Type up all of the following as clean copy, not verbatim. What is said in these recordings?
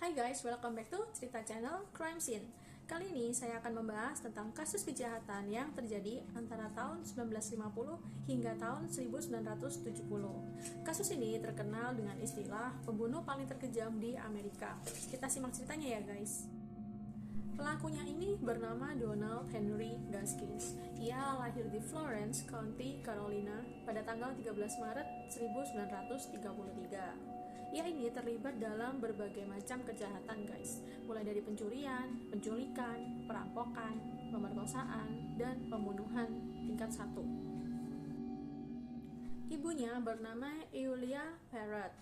Hai guys, welcome back to cerita channel Crime Scene. Kali ini saya akan membahas tentang kasus kejahatan yang terjadi antara tahun 1950 hingga tahun 1970. Kasus ini terkenal dengan istilah pembunuh paling terkejam di Amerika. Kita simak ceritanya ya guys. Pelakunya ini bernama Donald Henry Gaskins. Ia lahir di Florence County, Carolina pada tanggal 13 Maret 1933. Ia ini terlibat dalam berbagai macam kejahatan guys, mulai dari pencurian, penculikan, perampokan, pemerkosaan, dan pembunuhan tingkat 1. Ibunya bernama Eulalia Parrott,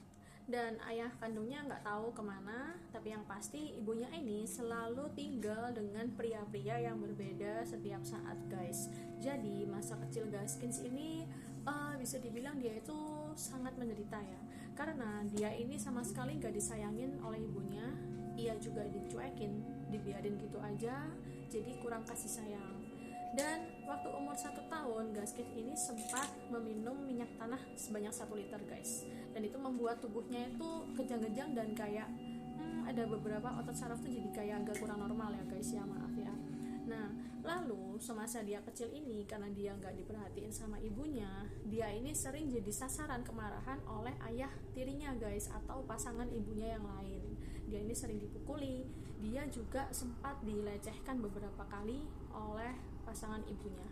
dan ayah kandungnya nggak tahu kemana, tapi yang pasti ibunya ini selalu tinggal dengan pria-pria yang berbeda setiap saat guys. Jadi masa kecil Gaskins ini bisa dibilang dia itu sangat menderita ya, karena dia ini sama sekali nggak disayangin oleh ibunya. Ia juga dicuekin, dibiarin gitu aja, jadi kurang kasih sayang. Dan waktu umur 1 tahun, Gaskins ini sempat meminum minyak tanah sebanyak 1 liter guys. Dan itu membuat tubuhnya itu kejang-kejang dan kayak ada beberapa otot saraf tuh jadi kayak agak kurang normal ya guys ya, maaf ya. Nah, lalu semasa dia kecil ini, karena dia nggak diperhatiin sama ibunya, dia ini sering jadi sasaran kemarahan oleh ayah tirinya guys, atau pasangan ibunya yang lain. Dia ini sering dipukuli, dia juga sempat dilecehkan beberapa kali oleh pasangan ibunya.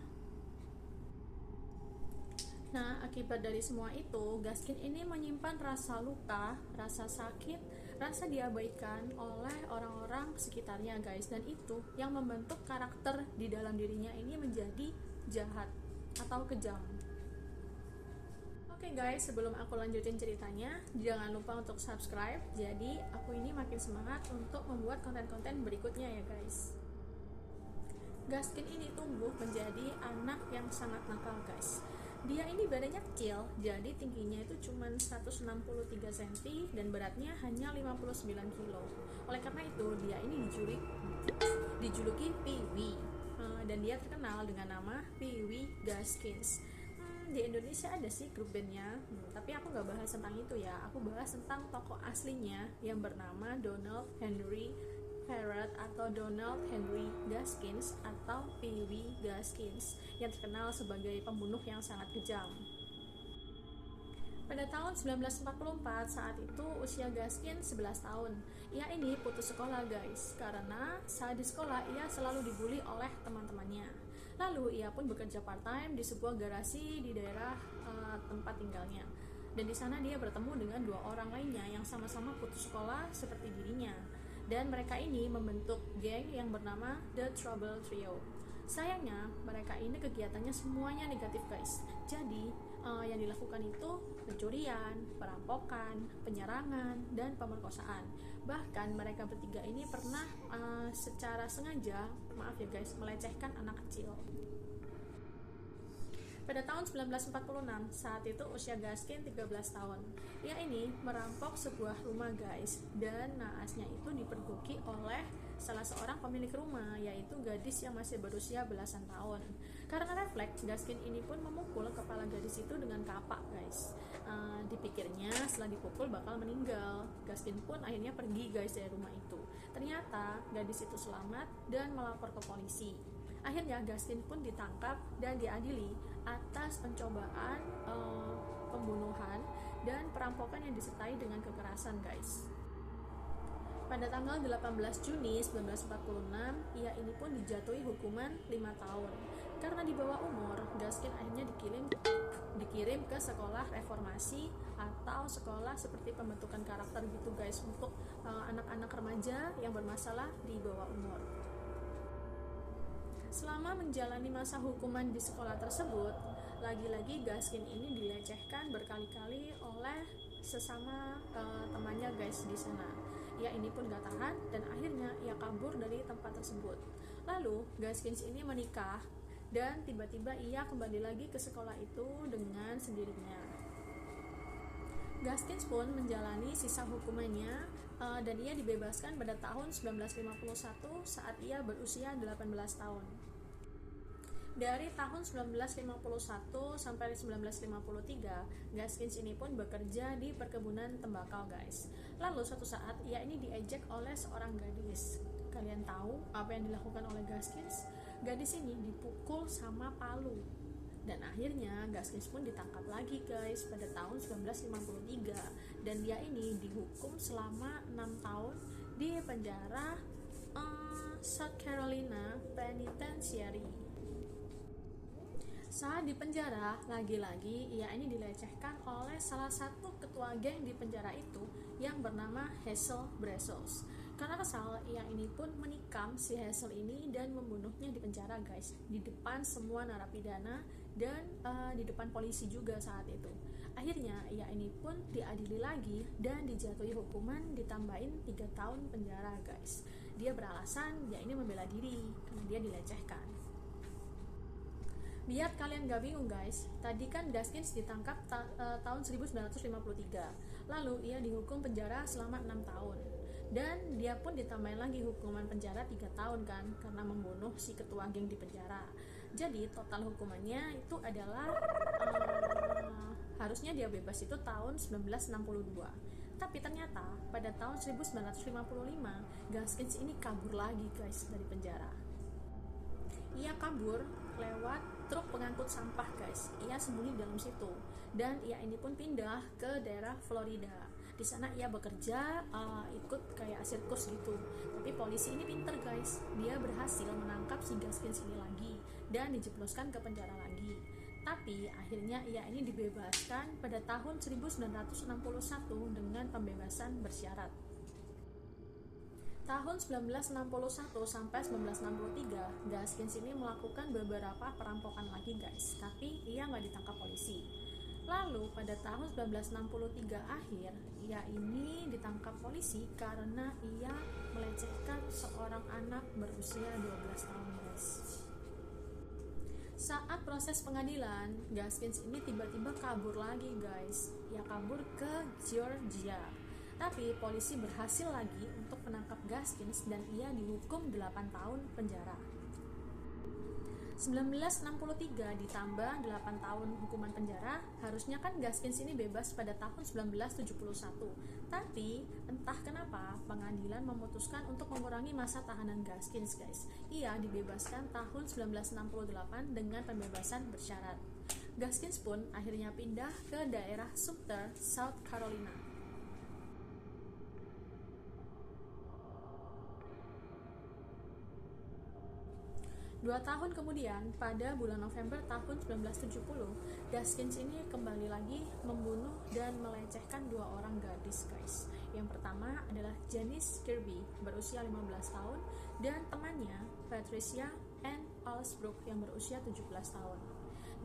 Nah, akibat dari semua itu, Gaskin ini menyimpan rasa luka, rasa sakit, rasa diabaikan oleh orang-orang sekitarnya guys. Dan itu yang membentuk karakter di dalam dirinya ini menjadi jahat atau kejam. Oke guys, sebelum aku lanjutin ceritanya, jangan lupa untuk subscribe. Jadi aku ini makin semangat untuk membuat konten-konten berikutnya ya guys. Gaskin ini tumbuh menjadi anak yang sangat nakal guys. Dia ini badannya kecil, jadi tingginya itu cuma 163 cm dan beratnya hanya 59 kilo. Oleh karena itu, dia ini dijuluki Pee-wee. Dan dia terkenal dengan nama Pee-wee Gaskins. Di Indonesia ada sih grup bandnya, tapi aku nggak bahas tentang itu ya. Aku bahas tentang tokoh aslinya yang bernama Donald Henry Parrott atau Donald Henry Gaskins atau Pee-wee Gaskins yang terkenal sebagai pembunuh yang sangat kejam. Pada tahun 1944, saat itu usia Gaskins 11 tahun. Ia ini putus sekolah guys, karena saat di sekolah ia selalu dibully oleh teman-temannya. Lalu ia pun bekerja part-time di sebuah garasi di daerah tempat tinggalnya. Dan di sana dia bertemu dengan 2 orang lainnya yang sama-sama putus sekolah seperti dirinya. Dan mereka ini membentuk geng yang bernama The Trouble Trio. Sayangnya mereka ini kegiatannya semuanya negatif guys. Jadi yang dilakukan itu pencurian, perampokan, penyerangan, dan pemerkosaan. Bahkan mereka bertiga ini pernah secara sengaja, maaf ya guys, melecehkan anak kecil. Pada tahun 1946, saat itu usia Gaskin 13 tahun. Ia ini merampok sebuah rumah guys, dan naasnya itu dipergoki oleh salah seorang pemilik rumah, yaitu gadis yang masih berusia belasan tahun. Karena refleks, Gaskin ini pun memukul kepala gadis itu dengan kapak guys. Dipikirnya setelah dipukul bakal meninggal. Gaskin pun akhirnya pergi guys dari rumah itu. Ternyata gadis itu selamat dan melapor ke polisi. Akhirnya Gaskin pun ditangkap dan diadili atas pencobaan pembunuhan dan perampokan yang disertai dengan kekerasan guys. Pada tanggal 18 Juni 1946, ia ini pun dijatuhi hukuman 5 tahun. Karena di bawah umur, Gaskin akhirnya dikirim ke sekolah reformasi atau sekolah seperti pembentukan karakter gitu guys, untuk anak-anak remaja yang bermasalah di bawah umur. Selama menjalani masa hukuman di sekolah tersebut, lagi-lagi Gaskin ini dilecehkan berkali-kali oleh sesama temannya guys di sana. Ia ini pun gak tahan dan akhirnya ia kabur dari tempat tersebut. Lalu Gaskins ini menikah dan tiba-tiba ia kembali lagi ke sekolah itu dengan sendirinya. Gaskins pun menjalani sisa hukumannya dan ia dibebaskan pada tahun 1951 saat ia berusia 18 tahun. Dari tahun 1951 sampai 1953, Gaskins ini pun bekerja di perkebunan tembakau, guys. Lalu suatu saat ia ini diejek oleh seorang gadis. Kalian tahu apa yang dilakukan oleh Gaskins? Gadis ini dipukul sama palu. Dan akhirnya Gaskins pun ditangkap lagi, guys, pada tahun 1953, dan dia ini dihukum selama 6 tahun di penjara South Carolina Penitentiary. Saat di penjara, lagi-lagi ia ini dilecehkan oleh salah satu ketua geng di penjara itu yang bernama Hazel Brazos. Karena kesal, ia ini pun menikam si Hazel ini dan membunuhnya di penjara, guys, di depan semua narapidana dan di depan polisi juga saat itu. Akhirnya ia ini pun diadili lagi dan dijatuhi hukuman ditambahin 3 tahun penjara, guys. Dia beralasan dia ini membela diri karena dia dilecehkan. Biar kalian gak bingung, guys, tadi kan Gaskins ditangkap tahun 1953, lalu ia dihukum penjara selama 6 tahun, dan dia pun ditambahin lagi hukuman penjara 3 tahun kan, karena membunuh si ketua geng di penjara. Jadi total hukumannya itu adalah harusnya dia bebas itu tahun 1962. Tapi ternyata pada tahun 1955 Gaskins ini kabur lagi, guys, dari penjara. Ia kabur lewat truk pengangkut sampah, guys. Ia sembunyi dalam situ dan ia ini pun pindah ke daerah Florida. Di sana ia bekerja ikut kayak sirkus gitu. Tapi polisi ini pinter, guys. Dia berhasil menangkap si Gaskins ini lagi dan dijebloskan ke penjara lagi. Tapi akhirnya ia ini dibebaskan pada tahun 1961 dengan pembebasan bersyarat. Tahun 1961 sampai 1963, Gaskins ini melakukan beberapa perampokan lagi, guys, tapi ia nggak ditangkap polisi. Lalu pada tahun 1963 akhir, ia ini ditangkap polisi karena ia melecehkan seorang anak berusia 12 tahun, guys. Saat proses pengadilan, Gaskins ini tiba-tiba kabur lagi, guys. Ia kabur ke Georgia. Tapi polisi berhasil lagi untuk menangkap Gaskins dan ia dihukum 8 tahun penjara. 1963 ditambah 8 tahun hukuman penjara, harusnya kan Gaskins ini bebas pada tahun 1971. Tapi entah kenapa pengadilan memutuskan untuk mengurangi masa tahanan Gaskins, guys. Ia dibebaskan tahun 1968 dengan pembebasan bersyarat. Gaskins pun akhirnya pindah ke daerah Sumter, South Carolina. 2 tahun kemudian, pada bulan November tahun 1970, Gaskins ini kembali lagi membunuh dan melecehkan 2 orang gadis, guys. Yang pertama adalah Janice Kirby, berusia 15 tahun, dan temannya Patricia Ann Alsbrook yang berusia 17 tahun.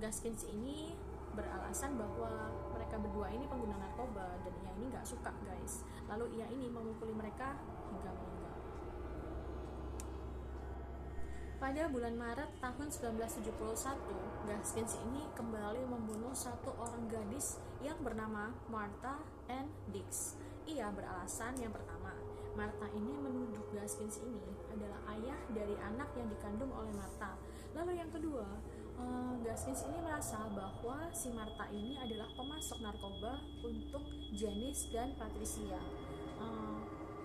Gaskins ini beralasan bahwa mereka berdua ini pengguna narkoba dan ia ini gak suka, guys. Lalu ia ini memukuli mereka hingga meninggal. Pada bulan Maret tahun 1971, Gaskins ini kembali membunuh 1 orang gadis yang bernama Martha Ann Dix. Ia beralasan yang pertama, Martha ini menuduh Gaskins ini adalah ayah dari anak yang dikandung oleh Martha. Lalu yang kedua, Gaskins ini merasa bahwa si Martha ini adalah pemasok narkoba untuk Janice dan Patricia.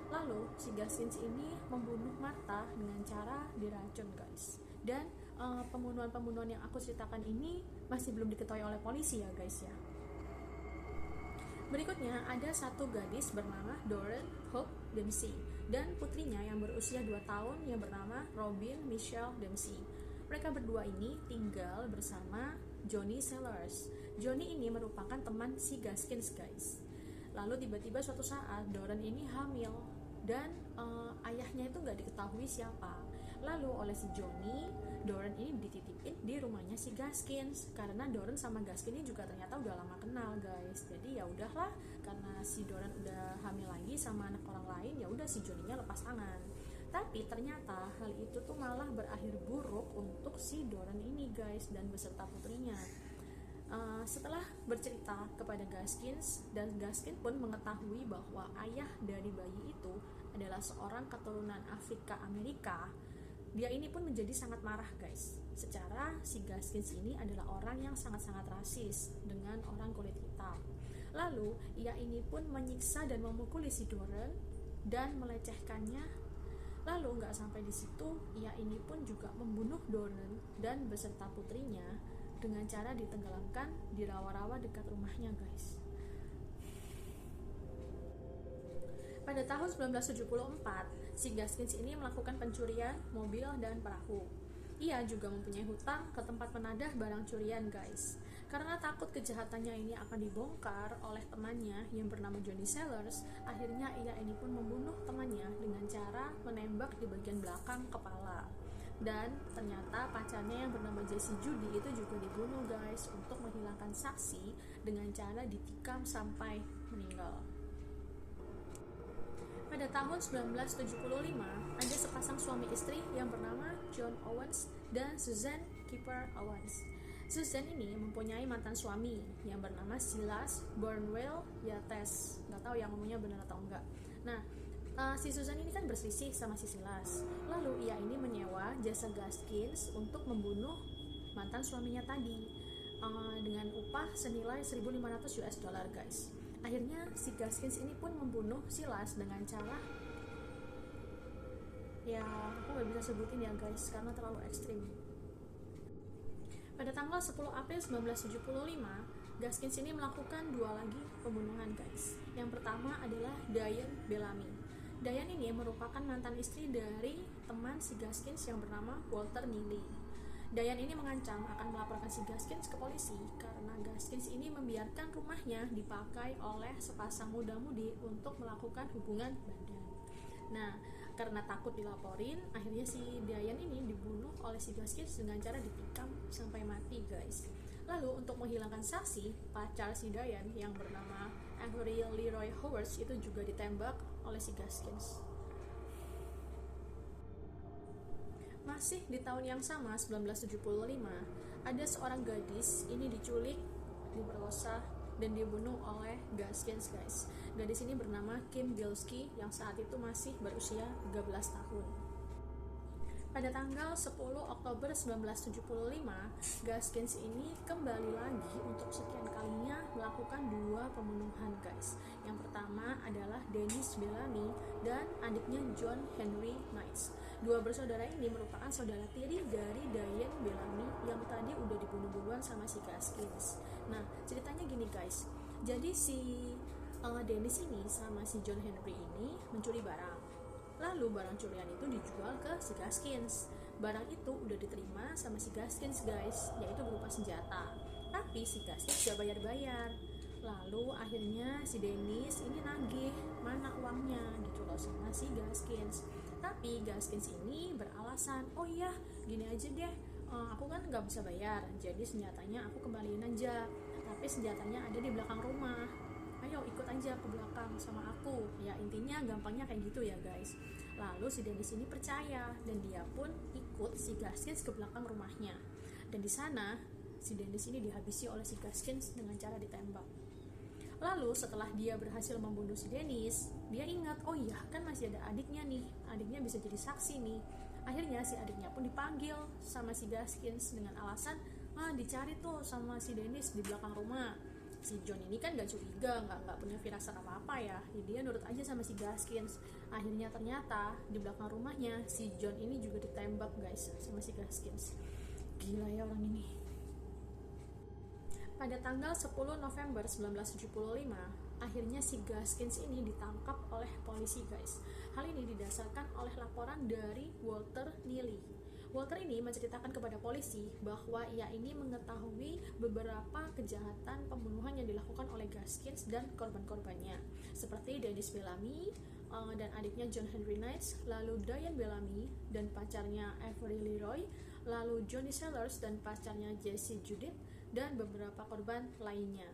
Lalu si Gaskins ini membunuh Martha dengan cara diracun, guys. Dan pembunuhan-pembunuhan yang aku ceritakan ini masih belum diketahui oleh polisi ya, guys ya. Berikutnya ada 1 gadis bernama Doreen Hope Dempsey dan putrinya yang berusia 2 tahun yang bernama Robin Michelle Dempsey. Mereka berdua ini tinggal bersama Johnny Sellers. Johnny ini merupakan teman si Gaskins, guys. Lalu tiba-tiba suatu saat Doreen ini hamil dan ayahnya itu nggak diketahui siapa. Lalu oleh si Johnny, Doreen ini dititipin di rumahnya si Gaskins karena Doreen sama Gaskins ini juga ternyata udah lama kenal, guys. Jadi ya udahlah, karena si Doreen udah hamil lagi sama anak orang lain, ya udah si Johnny-nya lepas tangan. Tapi ternyata hal itu tuh malah berakhir buruk untuk si Doreen ini, guys, dan beserta putrinya. Setelah bercerita kepada Gaskins, dan Gaskins pun mengetahui bahwa ayah dari bayi itu adalah seorang keturunan Afrika Amerika, dia ini pun menjadi sangat marah guys. Secara si Gaskins ini adalah orang yang sangat-sangat rasis dengan orang kulit hitam. Lalu ia ini pun menyiksa dan memukuli si Doran dan melecehkannya. Lalu nggak sampai di situ, ia ini pun juga membunuh Doran dan beserta putrinya dengan cara ditenggelamkan di rawa-rawa dekat rumahnya guys. Pada tahun 1974, si Gaskins ini melakukan pencurian mobil dan perahu. Ia juga mempunyai hutang ke tempat menadah barang curian guys. Karena takut kejahatannya ini akan dibongkar oleh temannya yang bernama Johnny Sellers, akhirnya ia ini pun membunuh temannya dengan cara menembak di bagian belakang kepala. Dan ternyata pacarnya yang bernama Jessie Judy itu juga dibunuh guys untuk menghilangkan saksi dengan cara ditikam sampai meninggal. Pada tahun 1975, ada sepasang suami istri yang bernama John Owens dan Susan Kipper Owens. Susan ini mempunyai mantan suami yang bernama Silas Burnwell Yates. Nggak tahu yang ngomongnya benar atau enggak. Nah, si Susan ini kan berselisih sama si Silas. Lalu ia ini menyewa jasa Gaskins untuk membunuh mantan suaminya tadi dengan upah senilai 1.500 US dollar guys. Akhirnya si Gaskins ini pun membunuh Silas dengan cara, ya aku gak bisa sebutin ya guys karena terlalu ekstrim. Pada tanggal 10 April 1975, Gaskins ini melakukan dua lagi pembunuhan guys. Yang pertama adalah Diane Bellamy. Diane ini merupakan mantan istri dari teman si Gaskins yang bernama Walter Neely. Diane ini mengancam akan melaporkan si Gaskins ke polisi karena Gaskins ini membiarkan rumahnya dipakai oleh sepasang muda-mudi untuk melakukan hubungan badan. Nah, karena takut dilaporin, akhirnya si Diane ini dibunuh oleh si Gaskins dengan cara ditikam sampai mati guys. Lalu untuk menghilangkan saksi, pacar si Diane yang bernama Avery Leroy Howard itu juga ditembak oleh si Gaskins. Masih di tahun yang sama, 1975, ada seorang gadis ini diculik, diperkosa, dan dibunuh oleh Gaskins guys. Gadis ini bernama Kim Bilski yang saat itu masih berusia 13 tahun. Pada tanggal 10 Oktober 1975, Gaskins ini kembali lagi untuk sekian kalinya melakukan dua pembunuhan guys. Yang pertama adalah Dennis Bellamy dan adiknya John Henry Knights. Dua bersaudara ini merupakan saudara tiri dari Diane Bellamy yang tadi udah dibunuh-bunuhan sama si Gaskins. Nah, ceritanya gini guys. Jadi si Dennis ini sama si John Henry ini mencuri barang. Lalu barang curian itu dijual ke si Gaskins. Barang itu udah diterima sama si Gaskins guys, yaitu berupa senjata. Tapi si Gaskins gak bayar-bayar. Lalu akhirnya si Dennis ini nagih mana uangnya gitu loh sama si Gaskins. Tapi Gaskins ini beralasan, oh iya gini aja deh, aku kan gak bisa bayar, jadi senjatanya aku kembaliin aja. Tapi senjatanya ada di belakang rumah, ayo ikut aja ke belakang sama aku. Ya intinya gampangnya kayak gitu ya guys. Lalu si Dennis ini percaya dan dia pun ikut si Gaskins ke belakang rumahnya. Dan di sana si Dennis ini dihabisi oleh si Gaskins dengan cara ditembak. Lalu setelah dia berhasil membunuh si Dennis, dia ingat, oh iya kan masih ada adiknya nih, adiknya bisa jadi saksi nih. Akhirnya si adiknya pun dipanggil sama si Gaskins dengan alasan, dicari tuh sama si Dennis di belakang rumah. Si John ini kan gak curiga, gak punya firasat apa-apa ya, jadi dia nurut aja sama si Gaskins. Akhirnya ternyata di belakang rumahnya si John ini juga ditembak guys sama si Gaskins. Gila ya orang ini. Pada tanggal 10 November 1975, akhirnya si Gaskins ini ditangkap oleh polisi guys. Hal ini didasarkan oleh laporan dari Walter Neely. Walter ini menceritakan kepada polisi bahwa ia ini mengetahui beberapa kejahatan pembunuhan yang dilakukan oleh Gaskins dan korban-korbannya, seperti Dennis Bellamy dan adiknya John Henry Knights, lalu Diane Bellamy dan pacarnya Avery Leroy, lalu Johnny Sellers dan pacarnya Jessie Judith, dan beberapa korban lainnya.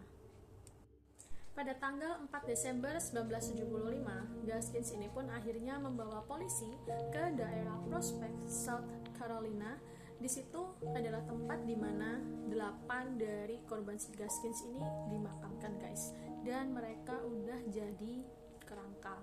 Pada tanggal 4 Desember 1975, Gaskins ini pun akhirnya membawa polisi ke daerah Prospect, South Carolina. Di situ adalah tempat di mana 8 dari korban si Gaskins ini dimakamkan guys, dan mereka udah jadi kerangka.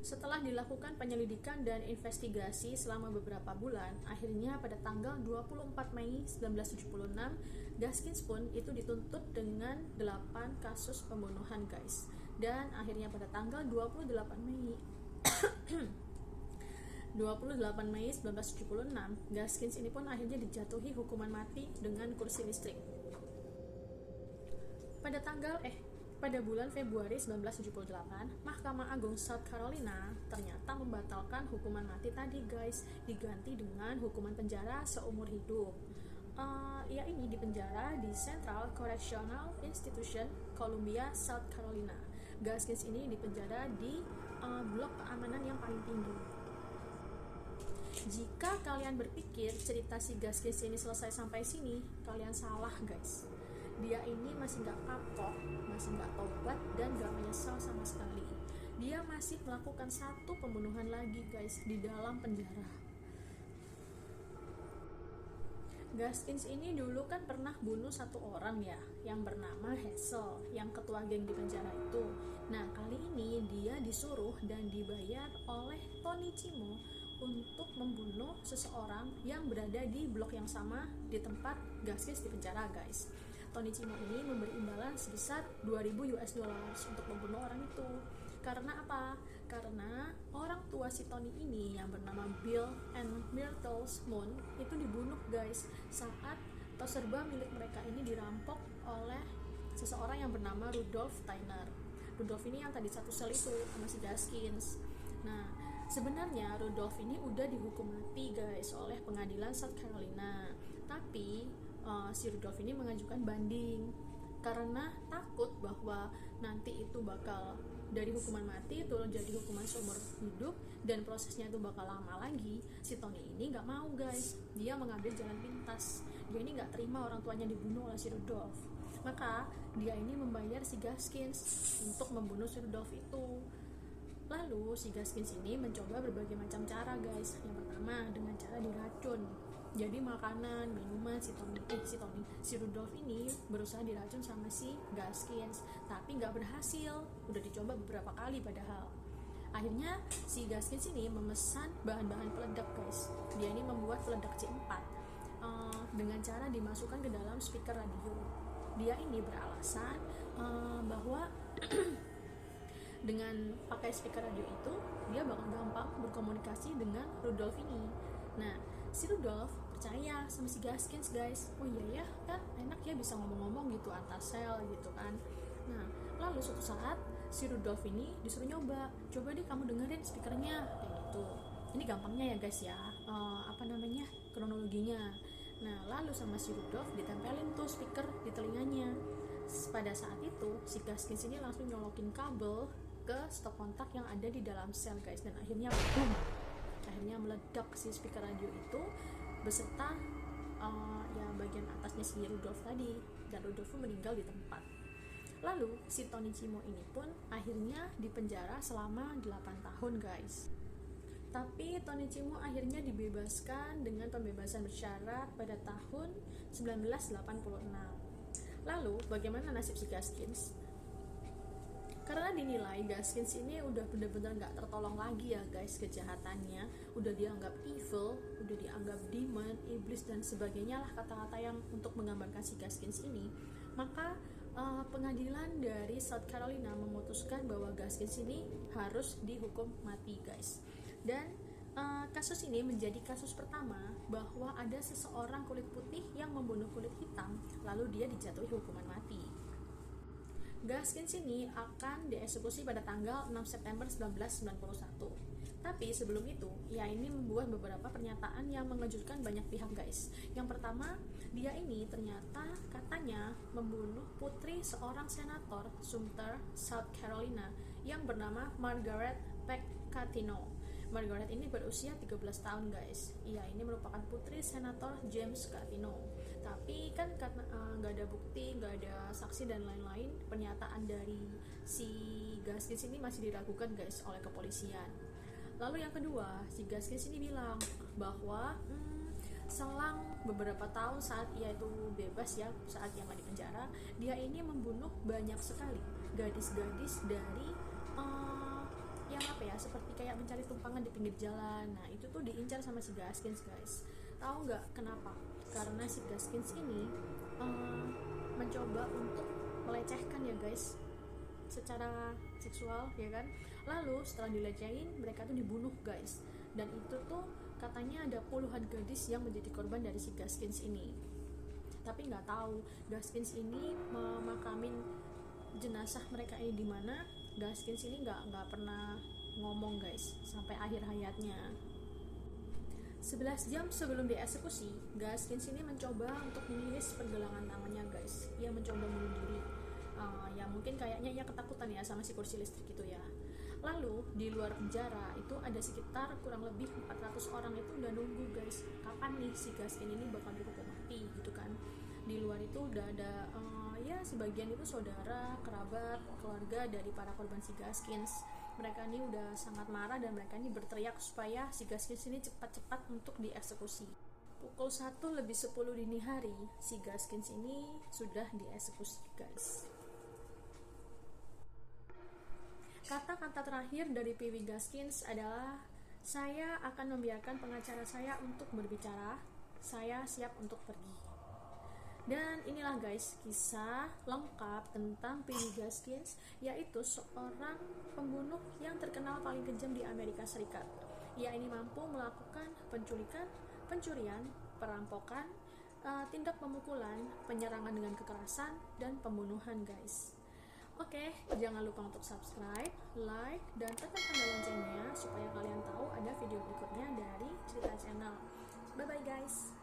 Setelah dilakukan penyelidikan dan investigasi selama beberapa bulan, akhirnya pada tanggal 24 Mei 1976, Gaskins pun itu dituntut dengan 8 kasus pembunuhan, guys. Dan akhirnya pada tanggal 28 Mei 1976, Gaskins ini pun akhirnya dijatuhi hukuman mati dengan kursi listrik. Pada bulan Februari 1978, Mahkamah Agung South Carolina ternyata membatalkan hukuman mati tadi, guys, diganti dengan hukuman penjara seumur hidup. Ia ini dipenjara di Central Correctional Institution, Columbia, South Carolina. Gaskins ini dipenjara di blok keamanan yang paling tinggi. Jika kalian berpikir cerita si Gaskins ini selesai sampai sini, kalian salah, guys. Dia ini masih gak kapok, masih gak tobat, dan gak menyesal sama sekali. Dia masih melakukan satu pembunuhan lagi, guys, di dalam penjara. Gaskins ini dulu kan pernah bunuh satu orang ya, yang bernama Hazel, yang ketua geng di penjara itu. Nah, kali ini dia disuruh dan dibayar oleh Tony Cimo untuk membunuh seseorang yang berada di blok yang sama di tempat Gaskins di penjara, guys. Tony Cimo ini memberi imbalan sebesar 2.000 US dollars untuk membunuh orang itu. Karena apa? Karena orang tua si Tony ini yang bernama Bill and Myrtle Moon itu dibunuh, guys, saat tos serba milik mereka ini dirampok oleh seseorang yang bernama Rudolph Tyner. Rudolph ini yang tadi satu sel itu sama si Gaskins. Nah, sebenarnya Rudolph ini udah dihukum mati, guys, oleh pengadilan South Carolina. Tapi si Rudolph ini mengajukan banding karena takut bahwa nanti itu bakal dari hukuman mati turun jadi hukuman seumur hidup dan prosesnya itu bakal lama lagi. Si Tony ini nggak mau, guys. Dia mengambil jalan pintas. Dia ini nggak terima orang tuanya dibunuh oleh si Rudolph. Maka dia ini membayar si Gaskins untuk membunuh si Rudolph itu. Lalu si Gaskins ini mencoba berbagai macam cara, guys. Yang pertama dengan cara diracun. Jadi makanan, minuman si Rudolph ini berusaha diracun sama si Gaskins, tapi nggak berhasil. Udah dicoba beberapa kali padahal. Akhirnya si Gaskins ini memesan bahan-bahan peledak, guys. Dia ini membuat peledak C4 dengan cara dimasukkan ke dalam speaker radio. Dia ini beralasan bahwa dengan pakai speaker radio itu dia bakal gampang berkomunikasi dengan Rudolph ini. Nah, si Rudolph percaya sama si Gaskins, guys. Oh iya ya, kan enak ya bisa ngomong-ngomong gitu antar sel gitu kan. Nah, lalu suatu saat si Rudolph ini disuruh coba deh kamu dengerin speakernya kayak gitu. Ini gampangnya ya, guys ya, kronologinya. Nah, lalu sama si Rudolph ditempelin tuh speaker di telinganya. Pada saat itu si Gaskins ini langsung nyolokin kabel ke stop kontak yang ada di dalam sel, guys, dan akhirnya boom, akhirnya meledak si speaker radio itu beserta bagian atasnya si Rudolph tadi, dan Rudolph meninggal di tempat. Lalu si Tony Cimo ini pun akhirnya dipenjara selama 8 tahun, guys. Tapi Tony Cimo akhirnya dibebaskan dengan pembebasan bersyarat pada tahun 1986. Lalu bagaimana nasib si Gaskins? Karena dinilai Gaskins ini udah benar-benar gak tertolong lagi ya, guys, kejahatannya udah dianggap evil, udah dianggap demon, iblis dan sebagainya lah kata-kata yang untuk menggambarkan si Gaskins ini. Maka pengadilan dari South Carolina memutuskan bahwa Gaskins ini harus dihukum mati, guys. Dan kasus ini menjadi kasus pertama bahwa ada seseorang kulit putih yang membunuh kulit hitam lalu dia dijatuhi hukuman mati. Gaskins ini akan dieksekusi pada tanggal 6 September 1991. Tapi sebelum itu, ia ini membuat beberapa pernyataan yang mengejutkan banyak pihak, guys. Yang pertama, dia ini ternyata katanya membunuh putri seorang senator Sumter, South Carolina yang bernama Margaret Peccatino. Margaret ini berusia 13 tahun, guys. Ia ini merupakan putri senator James Catino. Tapi kan karena nggak ada bukti, nggak ada saksi dan lain-lain, pernyataan dari si Gaskins ini masih diragukan, guys, oleh kepolisian. Lalu yang kedua, si Gaskins ini bilang bahwa selang beberapa tahun saat ia itu bebas ya, saat ia nggak di penjara, dia ini membunuh banyak sekali gadis-gadis dari yang apa ya, seperti kayak mencari tumpangan di pinggir jalan. Nah itu tuh diincar sama si Gaskins, guys. Tahu nggak kenapa? Karena si Gaskins ini mencoba untuk melecehkan ya, guys, secara seksual ya kan. Lalu setelah dilecehin, mereka tuh dibunuh, guys. Dan itu tuh katanya ada puluhan gadis yang menjadi korban dari si Gaskins ini. Tapi nggak tahu Gaskins ini memakamin jenazah mereka ini di mana. Gaskins ini nggak pernah ngomong, guys, sampai akhir hayatnya. 11 jam sebelum dieksekusi, Gaskins ini mencoba untuk mengiris pergelangan tangannya, guys. Ia mencoba bunuh diri. Ya mungkin kayaknya ia ketakutan ya sama si kursi listrik itu ya. Lalu di luar penjara itu ada sekitar kurang lebih 400 orang itu udah nunggu, guys, kapan nih si Gaskins ini bakal dihukum mati gitu kan. Di luar itu udah ada ya sebagian itu saudara, kerabat, keluarga dari para korban si Gaskins. Mereka ini udah sangat marah dan mereka ini berteriak supaya si Gaskins ini cepat-cepat untuk dieksekusi. Pukul 1:10 dini hari, si Gaskins ini sudah dieksekusi, guys. Kata-kata terakhir dari P.W. Gaskins adalah, "Saya akan membiarkan pengacara saya untuk berbicara. Saya siap untuk pergi." Dan inilah, guys, kisah lengkap tentang P.W. Gaskins, yaitu seorang pembunuh yang terkenal paling kejam di Amerika Serikat. Ia ini mampu melakukan penculikan, pencurian, perampokan, tindak pemukulan, penyerangan dengan kekerasan, dan pembunuhan, guys. Oke, jangan lupa untuk subscribe, like, dan tekan tanda loncengnya supaya kalian tahu ada video berikutnya dari Cerita Channel. Bye-bye, guys.